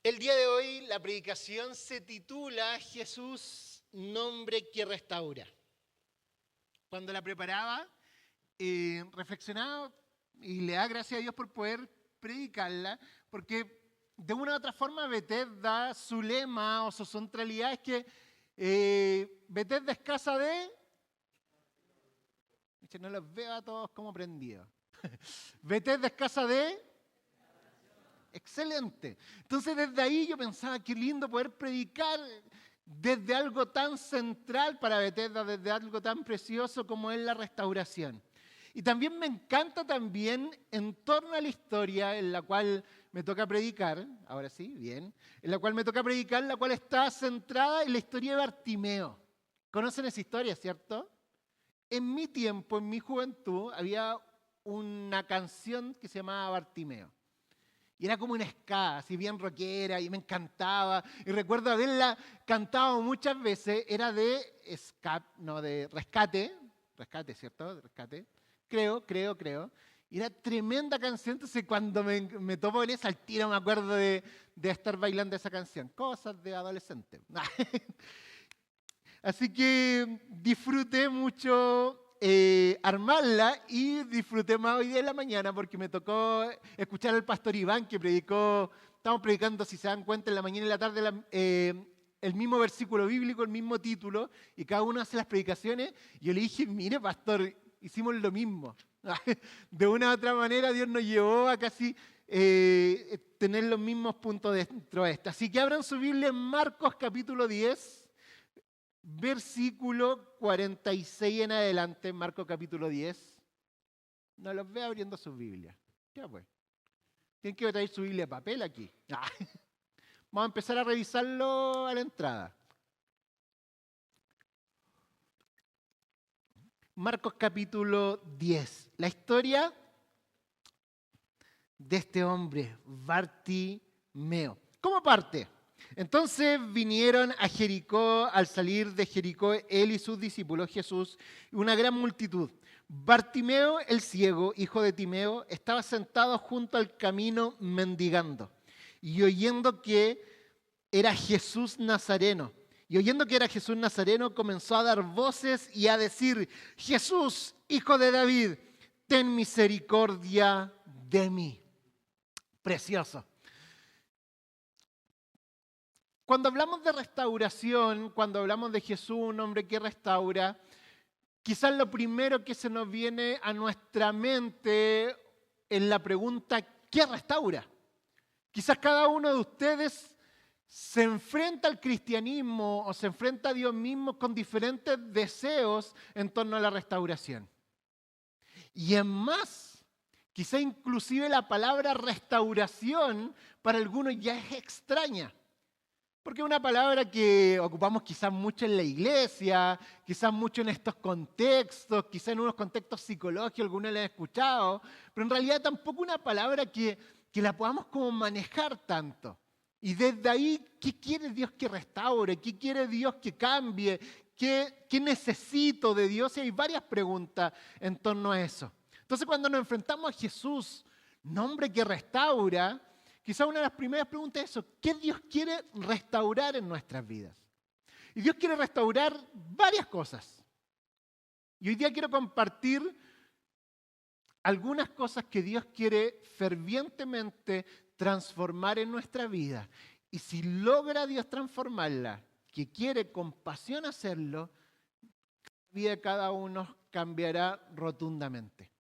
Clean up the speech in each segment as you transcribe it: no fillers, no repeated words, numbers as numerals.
El día de hoy la predicación se titula Jesús, nombre que restaura. Cuando la preparaba, reflexionaba y le da gracias a Dios por poder predicarla, porque de una u otra forma Bethesda, su lema o su centralidad es que Bethesda es casa de... No los veo a todos como prendidos. Bethesda es casa de... Excelente. Entonces desde ahí yo pensaba, qué lindo poder predicar desde algo tan central para Bethesda, desde algo tan precioso como es la restauración. Y también me encanta también en torno a la historia en la cual me toca predicar, ahora sí, bien, en la cual me toca predicar, la cual está centrada en la historia de Bartimeo. ¿Conocen esa historia, cierto? En mi tiempo, en mi juventud, había una canción que se llamaba Bartimeo. Y era como una ska, así bien rockera, y me encantaba. Y recuerdo haberla cantado muchas veces. Era de Rescate. Rescate, ¿cierto? Rescate. Creo. Y era tremenda canción. Entonces cuando me topo en esa, al tiro me acuerdo de estar bailando esa canción. Cosas de adolescente. Así que disfruté mucho armarla y disfruté más hoy día en la mañana porque me tocó escuchar al pastor Iván que predicó, estamos predicando, si se dan cuenta, en la mañana y en la tarde el mismo versículo bíblico, el mismo título, y cada uno hace las predicaciones. Y yo le dije, mire pastor, hicimos lo mismo. De una u otra manera Dios nos llevó a casi tener los mismos puntos dentro de esta. Así que abran su Biblia en Marcos capítulo 10, versículo 46 en adelante, Marcos capítulo 10. No los veo abriendo sus Biblias. Ya pues. Tienen que traer su Biblia de papel aquí. Vamos a empezar a revisarlo a la entrada. Marcos capítulo 10. La historia de este hombre, Bartimeo. ¿Cómo parte? Entonces vinieron a Jericó, al salir de Jericó, él y sus discípulos, Jesús, y una gran multitud. Bartimeo, el ciego, hijo de Timeo, estaba sentado junto al camino mendigando. Y oyendo que era Jesús Nazareno, comenzó a dar voces y a decir, Jesús, hijo de David, ten misericordia de mí. Precioso. Cuando hablamos de restauración, cuando hablamos de Jesús, un hombre que restaura, quizás lo primero que se nos viene a nuestra mente es la pregunta, ¿qué restaura? Quizás cada uno de ustedes se enfrenta al cristianismo o se enfrenta a Dios mismo con diferentes deseos en torno a la restauración. Y es más, quizás inclusive la palabra restauración para algunos ya es extraña. Porque es una palabra que ocupamos quizás mucho en la iglesia, quizás mucho en estos contextos, quizás en unos contextos psicológicos, algunos la han escuchado, pero en realidad tampoco una palabra que la podamos como manejar tanto. Y desde ahí, ¿qué quiere Dios que restaure? ¿Qué quiere Dios que cambie? ¿Qué necesito de Dios? Y hay varias preguntas en torno a eso. Entonces cuando nos enfrentamos a Jesús, nombre que restaura, quizá una de las primeras preguntas es eso, ¿qué Dios quiere restaurar en nuestras vidas? Y Dios quiere restaurar varias cosas. Y hoy día quiero compartir algunas cosas que Dios quiere fervientemente transformar en nuestra vida. Y si logra Dios transformarla, que quiere con pasión hacerlo, la vida de cada uno cambiará rotundamente.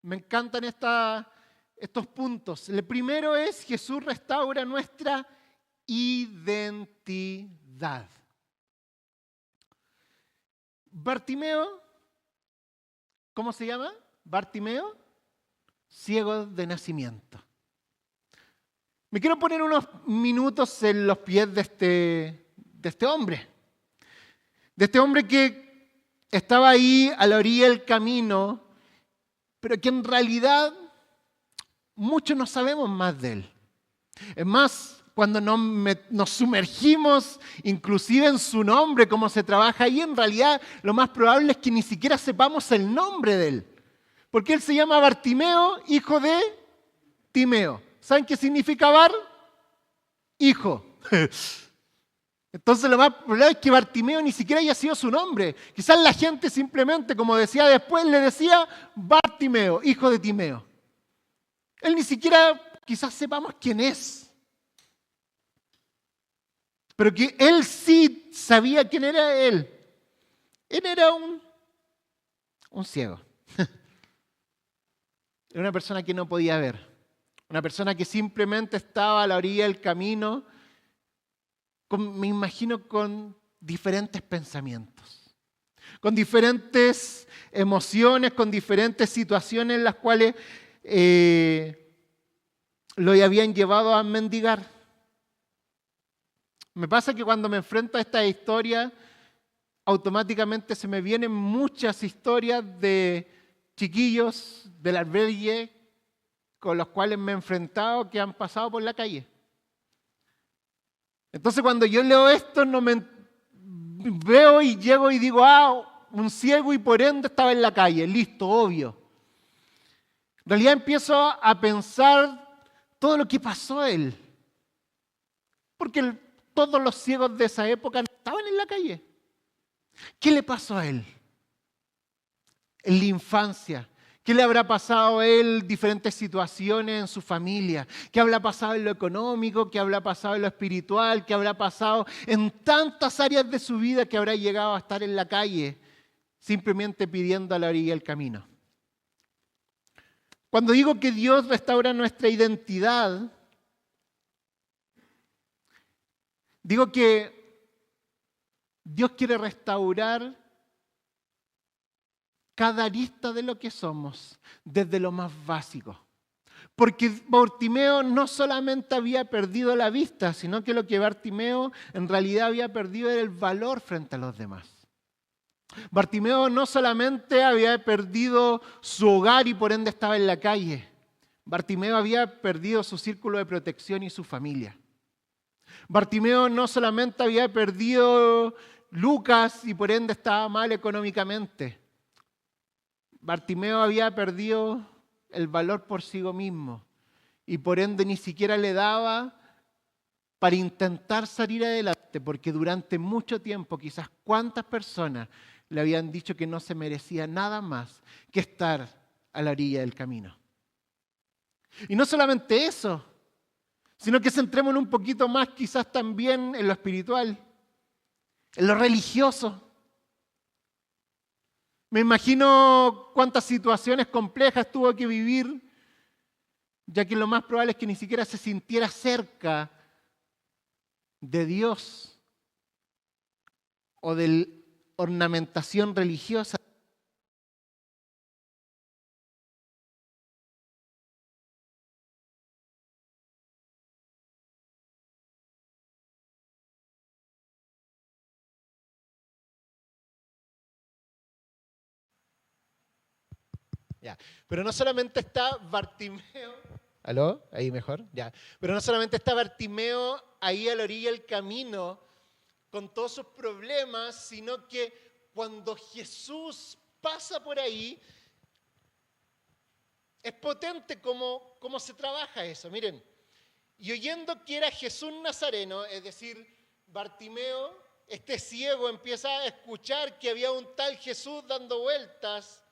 Me encantan estos puntos. El primero es Jesús restaura nuestra identidad. Bartimeo, ¿cómo se llama? Bartimeo, ciego de nacimiento. Me quiero poner unos minutos en los pies de este hombre. De este hombre que estaba ahí a la orilla del camino, pero que en realidad mucho no sabemos más de él. Es más, cuando nos sumergimos inclusive en su nombre, cómo se trabaja ahí, en realidad lo más probable es que ni siquiera sepamos el nombre de él. Porque él se llama Bartimeo, hijo de Timeo. ¿Saben qué significa Bar? hijo. Entonces lo más probable es que Bartimeo ni siquiera haya sido su nombre. Quizás la gente simplemente, como decía después, le decía Bartimeo, hijo de Timeo. Él ni siquiera quizás sepamos quién es. Pero que él sí sabía quién era él. Él era un ciego. Era una persona que no podía ver. Una persona que simplemente estaba a la orilla del camino, me imagino con diferentes pensamientos, con diferentes emociones, con diferentes situaciones en las cuales lo habían llevado a mendigar. Me pasa que cuando me enfrento a esta historia, automáticamente se me vienen muchas historias de chiquillos del albergue con los cuales me he enfrentado que han pasado por la calle. Entonces cuando yo leo esto, no me veo y llego y digo, un ciego y por ende estaba en la calle, listo, obvio. En realidad empiezo a pensar todo lo que pasó a él. Porque todos los ciegos de esa época no estaban en la calle. ¿Qué le pasó a él? En la infancia. ¿Qué le habrá pasado a él? Diferentes situaciones en su familia. ¿Qué habrá pasado en lo económico? ¿Qué habrá pasado en lo espiritual? ¿Qué habrá pasado en tantas áreas de su vida que habrá llegado a estar en la calle simplemente pidiendo a la orilla del camino? Cuando digo que Dios restaura nuestra identidad, digo que Dios quiere restaurar cada arista de lo que somos, desde lo más básico. Porque Bartimeo no solamente había perdido la vista, sino que lo que Bartimeo en realidad había perdido era el valor frente a los demás. Bartimeo no solamente había perdido su hogar y por ende estaba en la calle. Bartimeo había perdido su círculo de protección y su familia. Bartimeo no solamente había perdido lucas y por ende estaba mal económicamente. Bartimeo había perdido el valor por sí mismo y por ende ni siquiera le daba para intentar salir adelante, porque durante mucho tiempo quizás cuántas personas le habían dicho que no se merecía nada más que estar a la orilla del camino. Y no solamente eso, sino que centrémonos un poquito más quizás también en lo espiritual, en lo religioso. Me imagino cuántas situaciones complejas tuvo que vivir, ya que lo más probable es que ni siquiera se sintiera cerca de Dios o de la ornamentación religiosa. Ya. Pero no solamente está Bartimeo. ¿Aló? Ahí mejor. Ya. Pero no solamente está Bartimeo ahí a la orilla del camino con todos sus problemas, sino que cuando Jesús pasa por ahí, es potente cómo se trabaja eso. Miren, y oyendo que era Jesús Nazareno, es decir, Bartimeo, este ciego, empieza a escuchar que había un tal Jesús dando vueltas,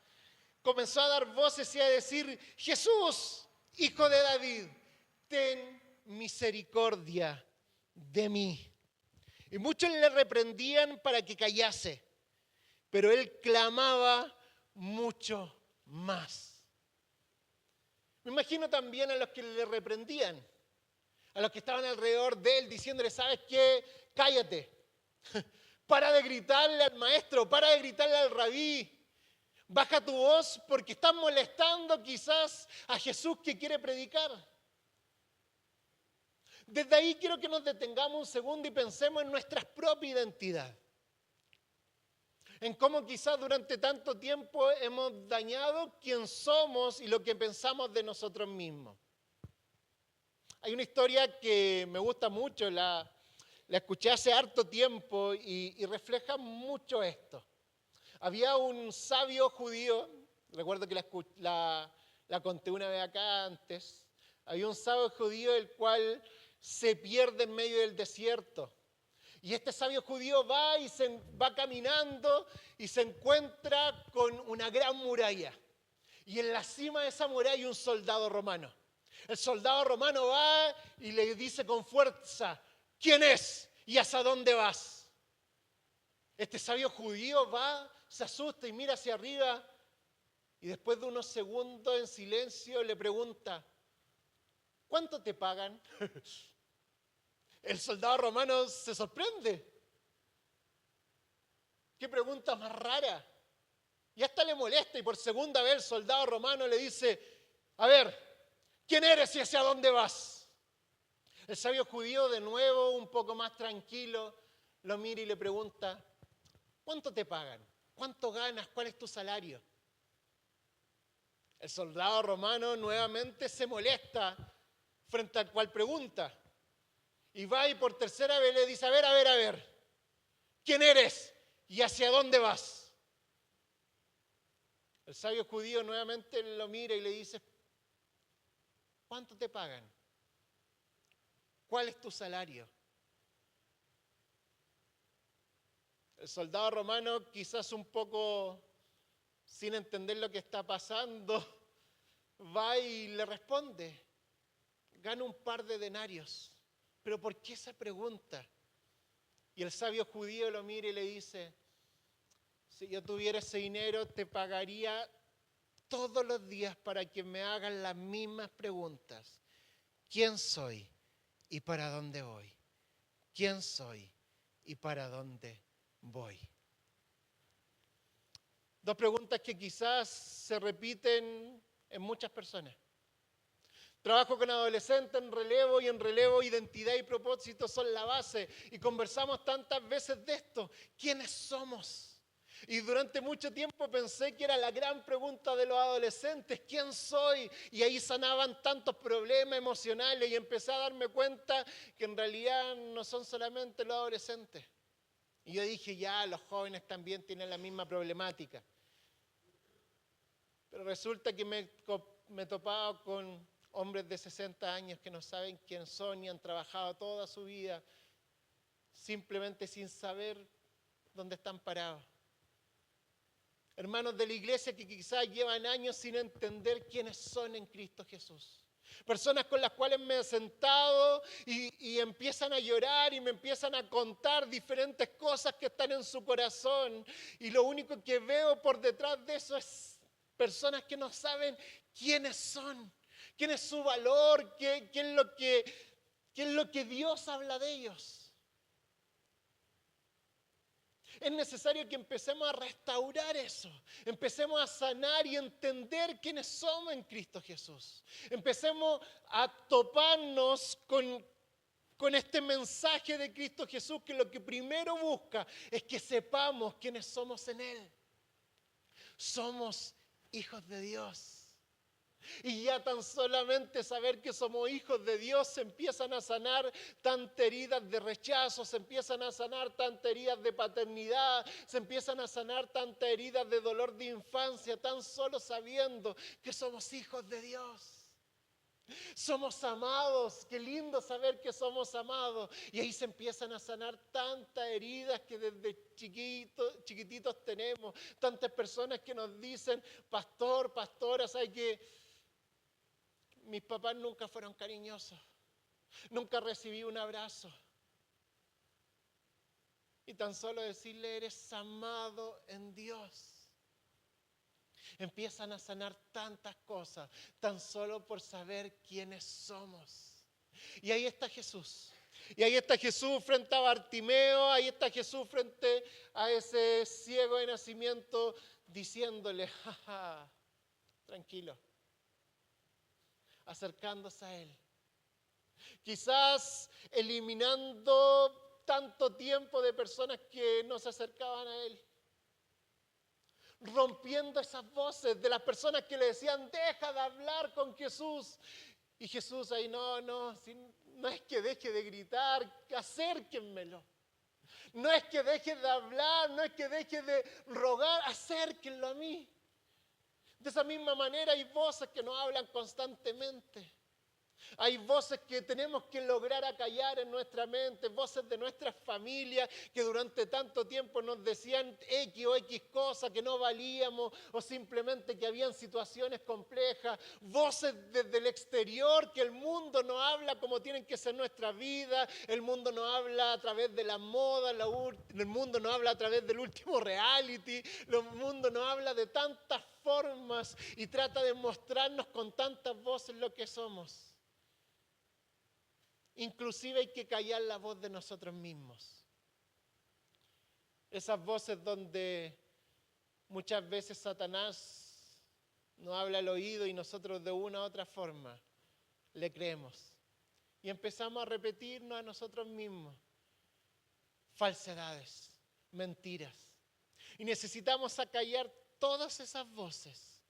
comenzó a dar voces y a decir, Jesús, hijo de David, ten misericordia de mí. Y muchos le reprendían para que callase, pero él clamaba mucho más. Me imagino también a los que le reprendían, a los que estaban alrededor de él diciéndole, ¿sabes qué? Cállate, para de gritarle al maestro, para de gritarle al rabí. Baja tu voz porque estás molestando quizás a Jesús que quiere predicar. Desde ahí quiero que nos detengamos un segundo y pensemos en nuestra propia identidad. En cómo quizás durante tanto tiempo hemos dañado quién somos y lo que pensamos de nosotros mismos. Hay una historia que me gusta mucho, la escuché hace harto tiempo y refleja mucho esto. Había un sabio judío, recuerdo que la conté una vez acá antes, había un sabio judío el cual se pierde en medio del desierto. Y este sabio judío va caminando y se encuentra con una gran muralla. Y en la cima de esa muralla hay un soldado romano. El soldado romano va y le dice con fuerza, ¿quién es? ¿Y hacia dónde vas? Este sabio judío va, se asusta y mira hacia arriba y después de unos segundos en silencio le pregunta, ¿cuánto te pagan? El soldado romano se sorprende. ¿Qué pregunta más rara? Y hasta le molesta y por segunda vez el soldado romano le dice, a ver, ¿quién eres y hacia dónde vas? El sabio judío de nuevo, un poco más tranquilo, lo mira y le pregunta, ¿cuánto te pagan? ¿Cuánto ganas? ¿Cuál es tu salario? El soldado romano nuevamente se molesta frente al cual pregunta. Y va y por tercera vez le dice, a ver, ¿quién eres y hacia dónde vas? El sabio judío nuevamente lo mira y le dice, ¿cuánto te pagan? ¿Cuál es tu salario? El soldado romano, quizás un poco sin entender lo que está pasando, va y le responde, gano un par de denarios. ¿Pero por qué esa pregunta? Y el sabio judío lo mira y le dice, si yo tuviera ese dinero te pagaría todos los días para que me hagan las mismas preguntas. ¿Quién soy y para dónde voy? ¿Quién soy y para dónde voy? Dos preguntas que quizás se repiten en muchas personas. Trabajo con adolescentes en relevo identidad y propósito son la base. Y conversamos tantas veces de esto. ¿Quiénes somos? Y durante mucho tiempo pensé que era la gran pregunta de los adolescentes, ¿quién soy? Y ahí sanaban tantos problemas emocionales y empecé a darme cuenta que en realidad no son solamente los adolescentes. Y yo dije, ya, los jóvenes también tienen la misma problemática. Pero resulta que me topaba con hombres de 60 años que no saben quién son y han trabajado toda su vida simplemente sin saber dónde están parados. Hermanos de la iglesia que quizás llevan años sin entender quiénes son en Cristo Jesús. Personas con las cuales me he sentado y empiezan a llorar y me empiezan a contar diferentes cosas que están en su corazón. Y lo único que veo por detrás de eso es personas que no saben quiénes son, quién es su valor, qué es lo que Dios habla de ellos. Es necesario que empecemos a restaurar eso, empecemos a sanar y entender quiénes somos en Cristo Jesús. Empecemos a toparnos con este mensaje de Cristo Jesús que lo que primero busca es que sepamos quiénes somos en Él. Somos hijos de Dios. Y ya tan solamente saber que somos hijos de Dios se empiezan a sanar tantas heridas de rechazo, se empiezan a sanar tantas heridas de paternidad, se empiezan a sanar tantas heridas de dolor de infancia, tan solo sabiendo que somos hijos de Dios. Somos amados, qué lindo saber que somos amados. Y ahí se empiezan a sanar tantas heridas que desde chiquititos tenemos. Tantas personas que nos dicen, pastora, ¿sabe qué? Mis papás nunca fueron cariñosos, nunca recibí un abrazo. Y tan solo decirle, eres amado en Dios. Empiezan a sanar tantas cosas, tan solo por saber quiénes somos. Y ahí está Jesús. Y ahí está Jesús frente a Bartimeo, ahí está Jesús frente a ese ciego de nacimiento, diciéndole, jaja, tranquilo. Acercándose a Él. Quizás eliminando tanto tiempo de personas que no se acercaban a Él. Rompiendo esas voces de las personas que le decían, deja de hablar con Jesús. Y Jesús ahí, no es que deje de gritar, acérquenmelo. No es que deje de hablar, no es que deje de rogar, acérquenlo a mí. De esa misma manera hay voces que nos hablan constantemente. Hay voces que tenemos que lograr acallar en nuestra mente, voces de nuestras familias que durante tanto tiempo nos decían X o X cosas que no valíamos o simplemente que habían situaciones complejas, voces desde el exterior que el mundo nos habla como tienen que ser nuestras vidas, el mundo nos habla a través de la moda, el mundo nos habla a través del último reality, el mundo nos habla de tantas formas y trata de mostrarnos con tantas voces lo que somos. Inclusive hay que callar la voz de nosotros mismos. Esas voces donde muchas veces Satanás nos habla al oído y nosotros de una u otra forma le creemos. Y empezamos a repetirnos a nosotros mismos falsedades, mentiras. Y necesitamos acallar todas esas voces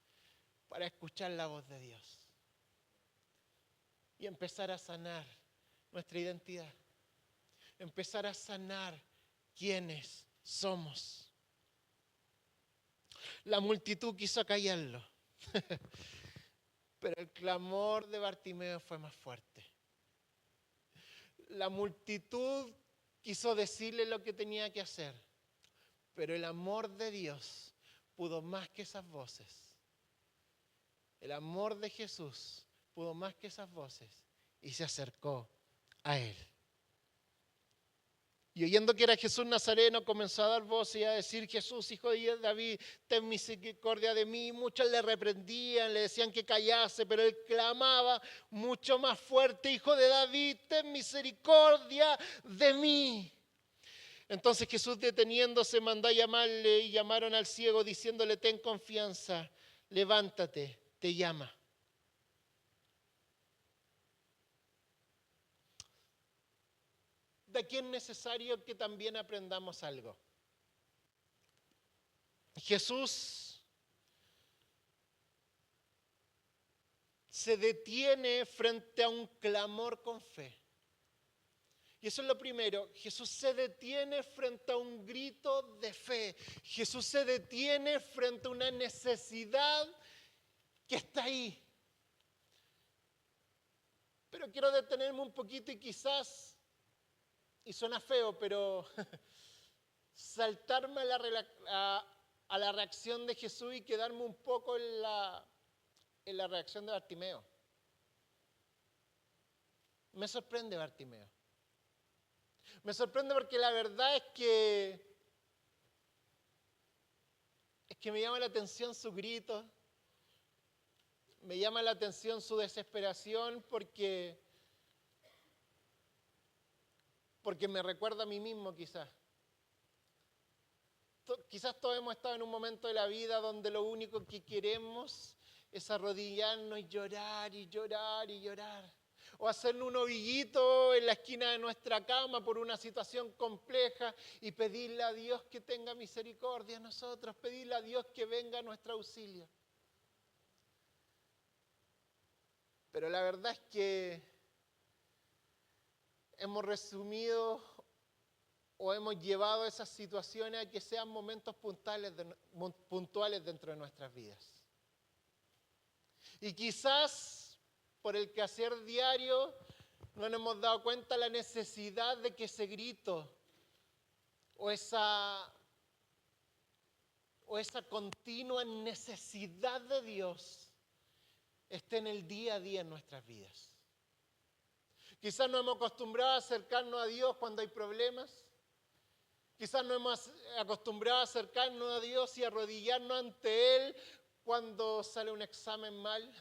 para escuchar la voz de Dios. Y empezar a sanar nuestra identidad, empezar a sanar quiénes somos. La multitud quiso callarlo, pero el clamor de Bartimeo fue más fuerte. La multitud quiso decirle lo que tenía que hacer, pero el amor de Dios pudo más que esas voces. El amor de Jesús pudo más que esas voces y se acercó a él. Y oyendo que era Jesús Nazareno, comenzó a dar voces y a decir: Jesús, hijo de David, ten misericordia de mí. Muchos le reprendían, le decían que callase, pero él clamaba mucho más fuerte: Hijo de David, ten misericordia de mí. Entonces Jesús, deteniéndose, mandó a llamarle, y llamaron al ciego diciéndole: ten confianza, levántate, te llama. De aquí es necesario que también aprendamos algo. Jesús se detiene frente a un clamor con fe. Y eso es lo primero. Jesús se detiene frente a un grito de fe. Jesús se detiene frente a una necesidad que está ahí. Pero quiero detenerme un poquito y quizás, y suena feo, pero saltarme a la reacción de Jesús y quedarme un poco en la reacción de Bartimeo. Me sorprende Bartimeo. Me sorprende porque la verdad es que me llama la atención su grito, me llama la atención su desesperación porque me recuerda a mí mismo quizás. Quizás todos hemos estado en un momento de la vida donde lo único que queremos es arrodillarnos y llorar y llorar y llorar. O hacerle un ovillito en la esquina de nuestra cama por una situación compleja y pedirle a Dios que tenga misericordia a nosotros, pedirle a Dios que venga a nuestro auxilio. Pero la verdad es que hemos resumido o hemos llevado esas situaciones a que sean momentos puntuales dentro de nuestras vidas. Y quizás por el quehacer diario no nos hemos dado cuenta de la necesidad de que ese grito o esa continua necesidad de Dios esté en el día a día en nuestras vidas. Quizás no hemos acostumbrado a acercarnos a Dios cuando hay problemas. Quizás no hemos acostumbrado a acercarnos a Dios y arrodillarnos ante Él cuando sale un examen mal.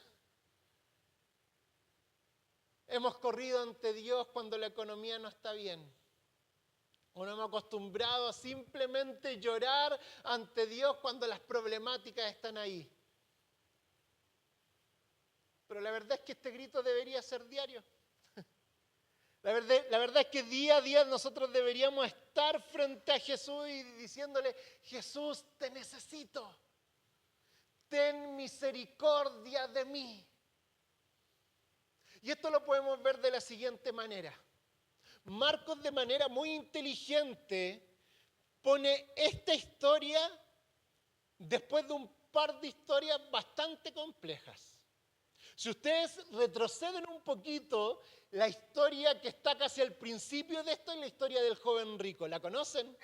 Hemos corrido ante Dios cuando la economía no está bien. O nos hemos acostumbrado a simplemente llorar ante Dios cuando las problemáticas están ahí. Pero la verdad es que este grito debería ser diario. La verdad es que día a día nosotros deberíamos estar frente a Jesús y diciéndole: Jesús, te necesito. Ten misericordia de mí. Y esto lo podemos ver de la siguiente manera. Marcos, de manera muy inteligente, pone esta historia después de un par de historias bastante complejas. Si ustedes retroceden un poquito, la historia que está casi al principio de esto es la historia del joven rico. ¿La conocen?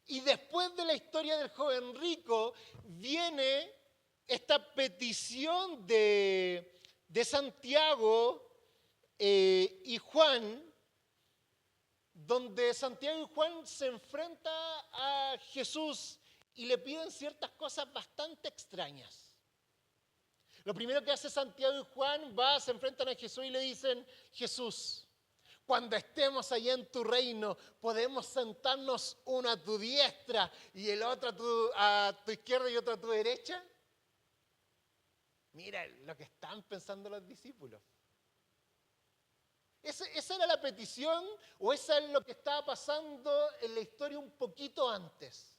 Y después de la historia del joven rico viene esta petición de Santiago y Juan, donde Santiago y Juan se enfrentan a Jesús y le piden ciertas cosas bastante extrañas. Lo primero que hace Santiago y Juan se enfrentan a Jesús y le dicen: Jesús, cuando estemos allá en tu reino, ¿podemos sentarnos uno a tu diestra y el otro a tu izquierda y otro a tu derecha? Mira lo que están pensando los discípulos. Esa era la petición, o esa es lo que estaba pasando en la historia un poquito antes.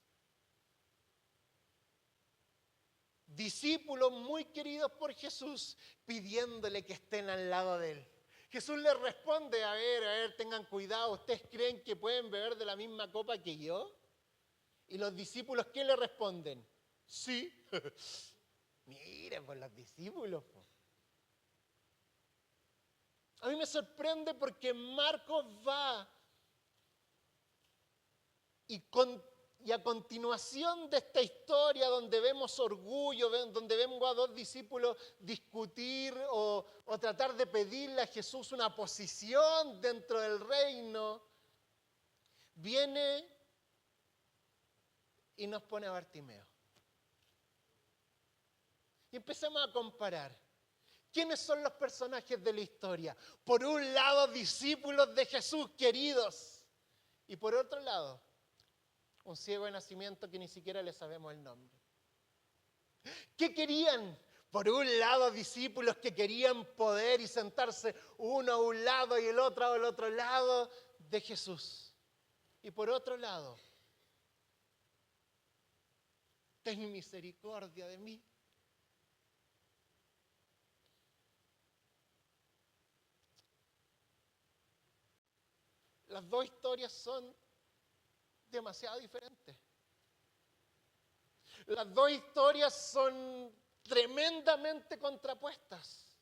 Discípulos muy queridos por Jesús pidiéndole que estén al lado de él. Jesús les responde: a ver, tengan cuidado, ¿ustedes creen que pueden beber de la misma copa que yo? Y los discípulos, ¿qué le responden? Sí. Miren, pues los discípulos. A mí me sorprende porque Marcos va y a continuación de esta historia donde vemos orgullo, donde vemos a dos discípulos discutir o tratar de pedirle a Jesús una posición dentro del reino, viene y nos pone a Bartimeo. Y empezamos a comparar. ¿Quiénes son los personajes de la historia? Por un lado, discípulos de Jesús queridos. Y por otro lado, un ciego de nacimiento que ni siquiera le sabemos el nombre. ¿Qué querían? Por un lado, discípulos que querían poder y sentarse uno a un lado y el otro al otro lado de Jesús. Y por otro lado, ten misericordia de mí. Las dos historias son demasiado diferentes. Las dos historias son tremendamente contrapuestas.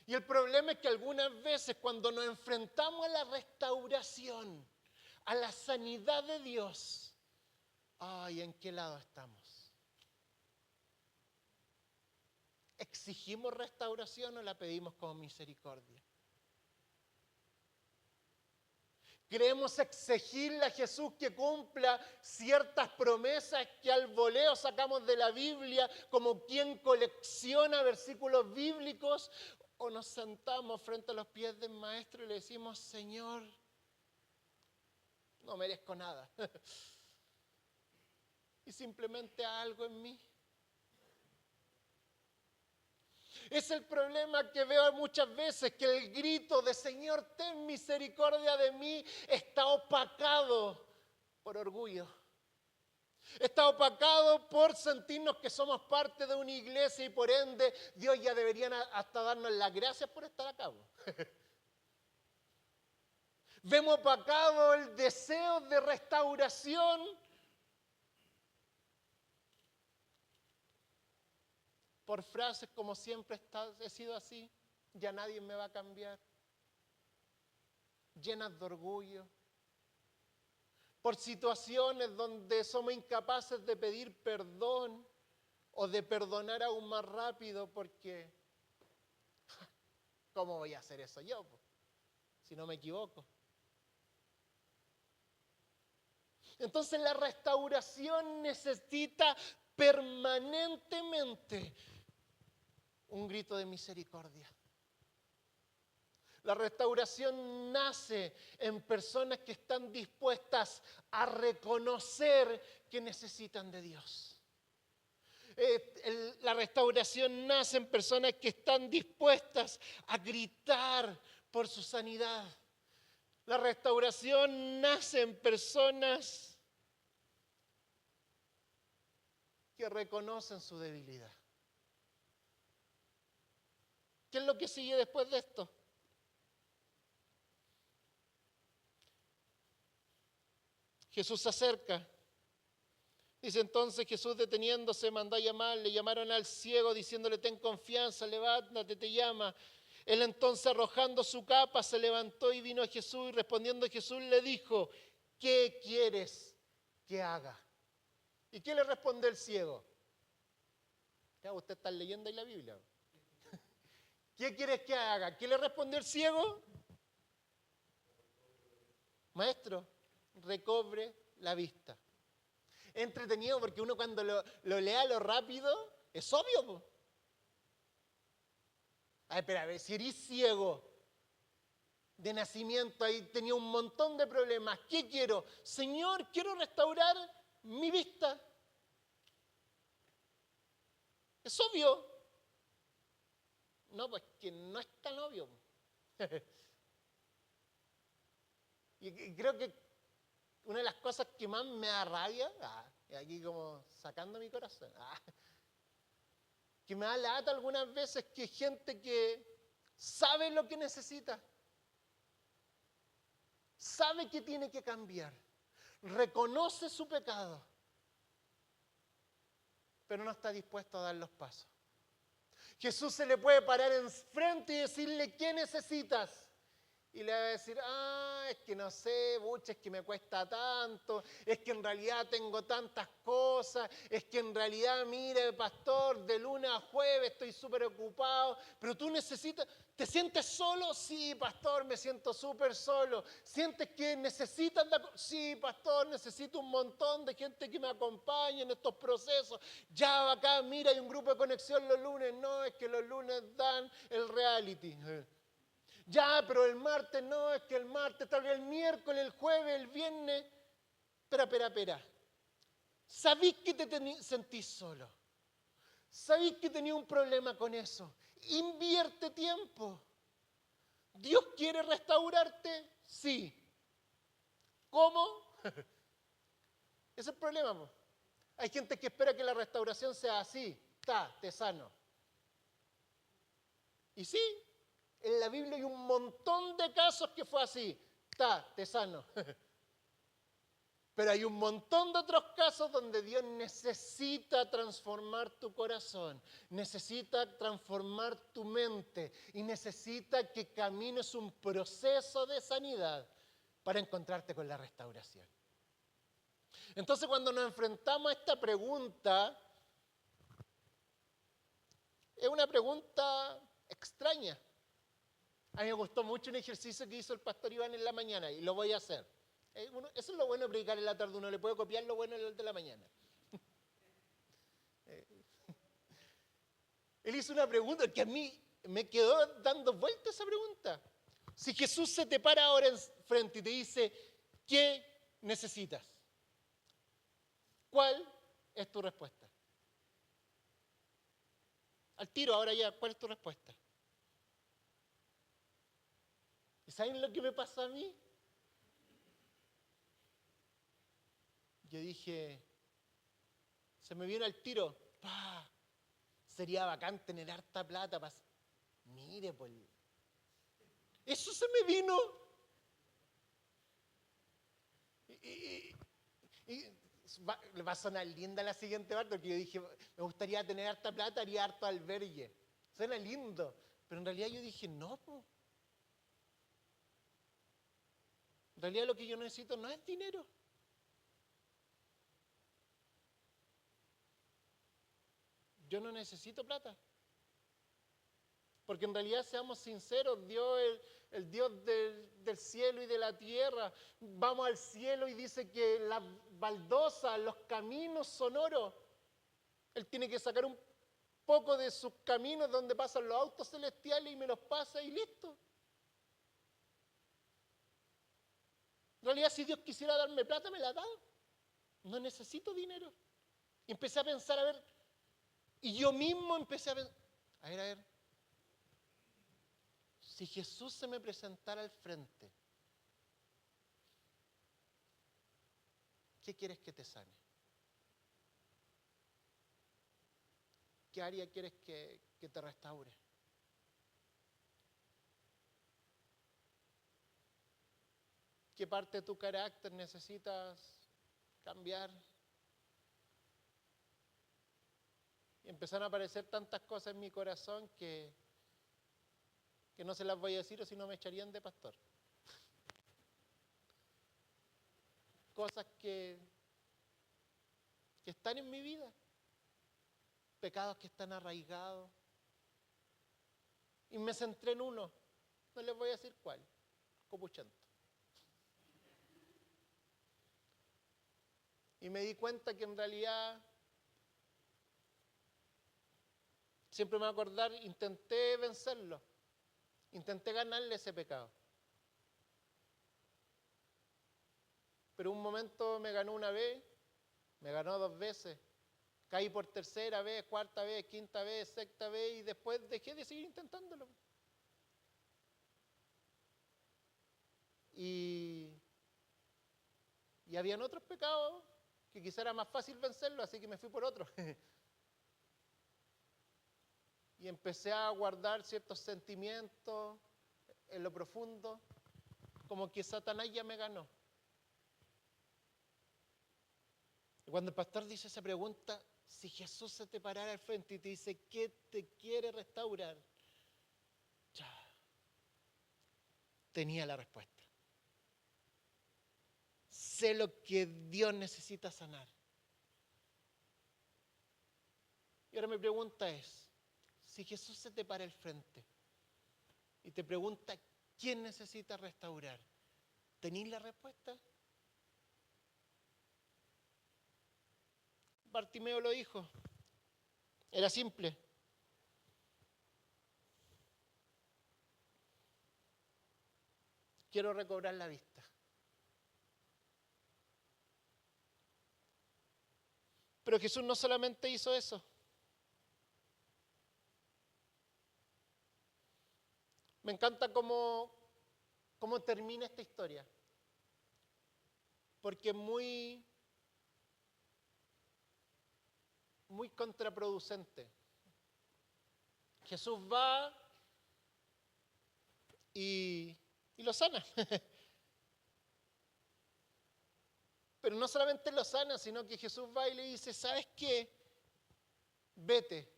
Y el problema es que algunas veces cuando nos enfrentamos a la restauración, a la sanidad de Dios, ay, ¿en qué lado estamos? ¿Exigimos restauración o la pedimos como misericordia? Queremos exigirle a Jesús que cumpla ciertas promesas que al voleo sacamos de la Biblia, como quien colecciona versículos bíblicos, o nos sentamos frente a los pies del Maestro y le decimos: Señor, no merezco nada. Y simplemente algo en mí. Es el problema que veo muchas veces, que el grito de Señor, ten misericordia de mí, está opacado por orgullo. Está opacado por sentirnos que somos parte de una iglesia y por ende Dios ya debería hasta darnos las gracias por estar acá. Vemos opacado el deseo de restauración por frases como siempre he sido así, ya nadie me va a cambiar, llenas de orgullo, por situaciones donde somos incapaces de pedir perdón o de perdonar aún más rápido porque, ¿cómo voy a hacer eso yo, si no me equivoco? Entonces la restauración necesita permanentemente un grito de misericordia. La restauración nace en personas que están dispuestas a reconocer que necesitan de Dios. La restauración nace en personas que están dispuestas a gritar por su sanidad. La restauración nace en personas que reconocen su debilidad. ¿Qué es lo que sigue después de esto? Jesús se acerca Dice entonces Jesús deteniéndose mandó a llamar, le llamaron al ciego diciéndole ten confianza, levántate, te llama. Él entonces arrojando su capa se levantó y vino a Jesús y respondiendo a Jesús le dijo, ¿qué quieres que haga? ¿Y qué le respondió el ciego? Ya, usted está leyendo ahí la Biblia. ¿Qué quieres que haga? ¿Qué le respondió el ciego? Maestro, recobre la vista. Es entretenido porque uno cuando lo lee a lo rápido, es obvio. Po. Ay, espera, a ver, si eres ciego de nacimiento, ahí tenía un montón de problemas. ¿Qué quiero? Señor, quiero restaurar mi vista. Es obvio. No, pues que no es tan obvio. Y creo que una de las cosas que más me da rabia, aquí como sacando mi corazón, que me da lata algunas veces que gente que sabe lo que necesita, sabe que tiene que cambiar, reconoce su pecado, pero no está dispuesto a dar los pasos. Jesús se le puede parar enfrente y decirle, ¿qué necesitas? Y le va a decir, es que no sé, bucha, es que me cuesta tanto, es que en realidad tengo tantas cosas, es que en realidad, mire, pastor, de lunes a jueves estoy súper ocupado, pero tú necesitas, ¿te sientes solo? Sí, pastor, me siento súper solo. ¿Sientes que necesitas? Sí, pastor, necesito un montón de gente que me acompañe en estos procesos. Ya acá, mira, hay un grupo de conexión los lunes. No, es que los lunes dan el reality. Ya, pero el martes no, es que el martes, tal vez el miércoles, el jueves, el viernes. Espera. ¿Sabéis que te sentís solo? ¿Sabéis que tenía un problema con eso? Invierte tiempo. ¿Dios quiere restaurarte? Sí. ¿Cómo? Ese es el problema. Po. Hay gente que espera que la restauración sea así. Te sano. Y sí, en la Biblia hay un montón de casos que fue así. Te sano. Pero hay un montón de otros casos donde Dios necesita transformar tu corazón, necesita transformar tu mente y necesita que camines un proceso de sanidad para encontrarte con la restauración. Entonces, cuando nos enfrentamos a esta pregunta, es una pregunta extraña. A mí me gustó mucho un ejercicio que hizo el pastor Iván en la mañana y lo voy a hacer. Eso es lo bueno de predicar en la tarde, uno le puede copiar lo bueno de la mañana. Él hizo una pregunta que a mí me quedó dando vuelta esa pregunta. Si Jesús se te para ahora enfrente y te dice, ¿qué necesitas? ¿Cuál es tu respuesta? Al tiro, ahora ya, ¿cuál es tu respuesta? ¿Y saben lo que me pasó a mí? Yo dije, se me vino al tiro, sería bacán tener harta plata para... Mire, pues, eso se me vino. Va a sonar linda la siguiente parte, porque yo dije, me gustaría tener harta plata, haría harto albergue. Suena lindo, pero en realidad yo dije, no, po. En realidad lo que yo necesito no es dinero. Yo no necesito plata. Porque en realidad, seamos sinceros, Dios es el Dios del cielo y de la tierra. Vamos al cielo y dice que las baldosas, los caminos son oro. Él tiene que sacar un poco de sus caminos donde pasan los autos celestiales y me los pasa y listo. En realidad, si Dios quisiera darme plata, me la da. No necesito dinero. Y empecé a pensar, y yo mismo empecé a pensar, a ver. Si Jesús se me presentara al frente, ¿qué quieres que te sane? ¿Qué área quieres que te restaure? ¿Qué parte de tu carácter necesitas cambiar? Y empezaron a aparecer tantas cosas en mi corazón que no se las voy a decir o si no me echarían de pastor. Cosas que están en mi vida, pecados que están arraigados. Y me centré en uno, no les voy a decir cuál, copuchento. Y me di cuenta que en realidad, siempre me voy a acordar, intenté vencerlo, intenté ganarle ese pecado. Pero un momento me ganó una vez, me ganó 2 veces, caí por tercera vez, cuarta vez, quinta vez, sexta vez y después dejé de seguir intentándolo. Y habían otros pecados que quizá era más fácil vencerlo, así que me fui por otro. Y empecé a guardar ciertos sentimientos en lo profundo, como que Satanás ya me ganó. Y cuando el pastor dice esa pregunta, si Jesús se te parara al frente y te dice, ¿qué te quiere restaurar? Ya, tenía la respuesta. Sé lo que Dios necesita sanar. Y ahora mi pregunta es, si Jesús se te para al frente y te pregunta, ¿quién necesita restaurar? ¿Tenéis la respuesta? Bartimeo lo dijo. Era simple. Quiero recobrar la vista. Pero Jesús no solamente hizo eso. Me encanta cómo termina esta historia. Porque es muy contraproducente. Jesús va y lo sana. Pero no solamente lo sana, sino que Jesús va y le dice, ¿sabes qué? Vete,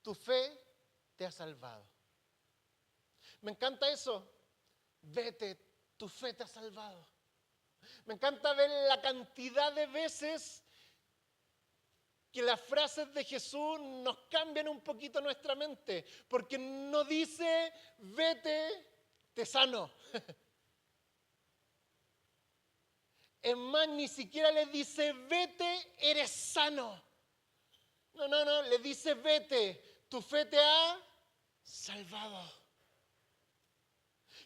tu fe te ha salvado. Me encanta eso. Vete, tu fe te ha salvado. Me encanta ver la cantidad de veces que las frases de Jesús nos cambian un poquito nuestra mente, porque no dice, vete, te sano. Es más, ni siquiera le dice, vete, eres sano. No, le dice, vete, tu fe te ha salvado.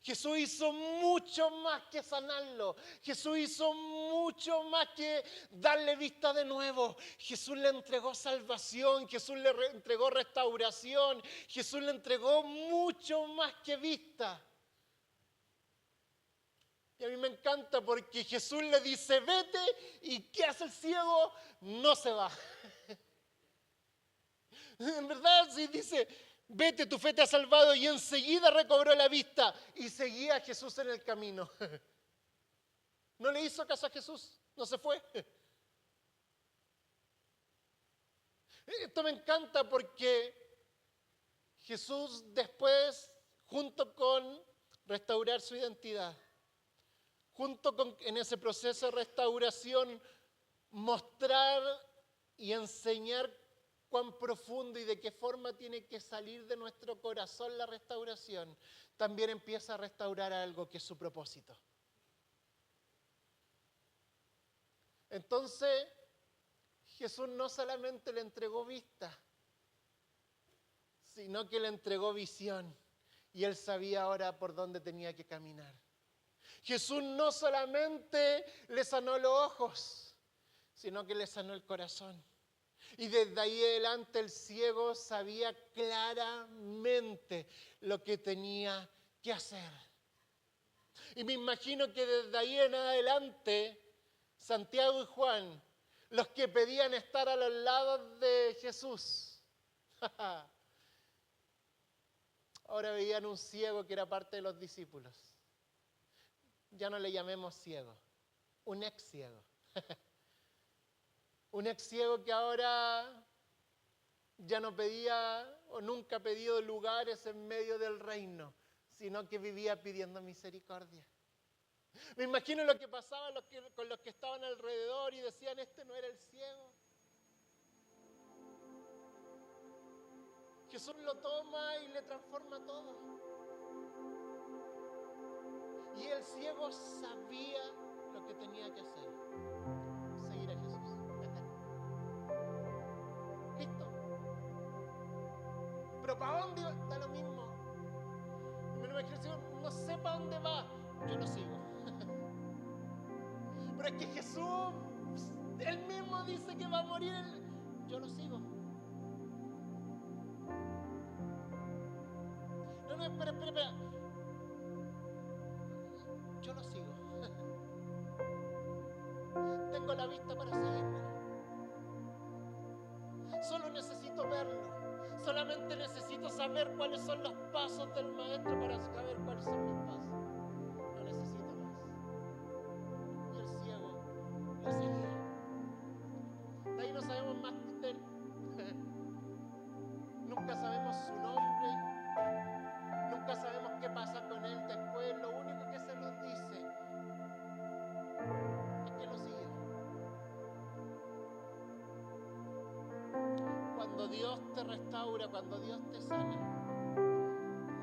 Jesús hizo mucho más que sanarlo. Jesús hizo mucho más que darle vista de nuevo. Jesús le entregó salvación, Jesús le entregó restauración, Jesús le entregó mucho más que vista. Y a mí me encanta porque Jesús le dice, vete, ¿y qué hace el ciego? No se va. En verdad, sí dice, vete, tu fe te ha salvado, y enseguida recobró la vista y seguía a Jesús en el camino. No le hizo caso a Jesús, no se fue. Esto me encanta porque Jesús después, junto con restaurar su identidad, junto con en ese proceso de restauración, mostrar y enseñar cuán profundo y de qué forma tiene que salir de nuestro corazón la restauración, también empieza a restaurar algo que es su propósito. Entonces, Jesús no solamente le entregó vista, sino que le entregó visión, y él sabía ahora por dónde tenía que caminar. Jesús no solamente le sanó los ojos, sino que le sanó el corazón. Y desde ahí adelante el ciego sabía claramente lo que tenía que hacer. Y me imagino que desde ahí en adelante, Santiago y Juan, los que pedían estar a los lados de Jesús, ahora veían un ciego que era parte de los discípulos. Ya no le llamemos ciego, un ex ciego. Un ex ciego que ahora Ya no pedía o nunca ha pedido lugares en medio del reino, sino que vivía pidiendo misericordia. Me imagino lo que pasaba con los que estaban alrededor y decían, este no era el ciego. Jesús lo toma y le transforma todo. Y el ciego sabía lo que tenía que hacer. Seguir a Jesús. ¿Listo? Pero ¿para dónde va? Da lo mismo. Y me lo imagino, no sé para dónde va. Yo lo sigo. Pero es que Jesús, Él mismo dice que va a morir. Yo lo sigo. No, espera. Yo lo sigo. Tengo la vista para seguirlo. Solo necesito verlo. Solamente necesito saber cuáles son los pasos del Maestro para saber cuáles son mis pasos. No necesito más. Y el ciego lo seguía. De ahí no sabemos más de él. Nunca sabemos su nombre. Nunca sabemos qué pasa con él después. Lo único que se nos dice es que lo siguió. Cuando Dios te restaura, cuando Dios te sana,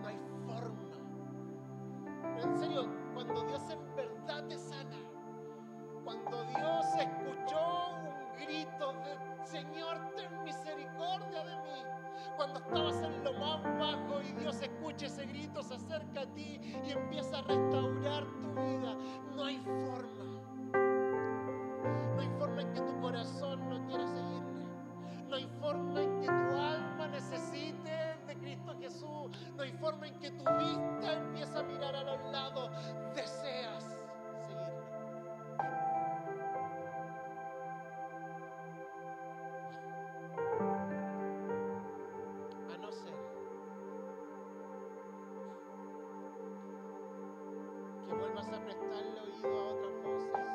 no hay forma. En serio, cuando Dios en verdad te sana, cuando Dios escuchó un grito de Señor, ten misericordia de mí, cuando estabas en lo más bajo y Dios escucha ese grito, se acerca a ti y empieza a restaurar tu vida, no hay forma. No hay forma en que tu corazón no quiera seguirle. No hay forma en que tu alma necesite de Cristo Jesús. No hay forma en que tu vista empiece a mirar a los lados. Deseas seguirle. A no ser que vuelvas a prestarle oído a otras voces.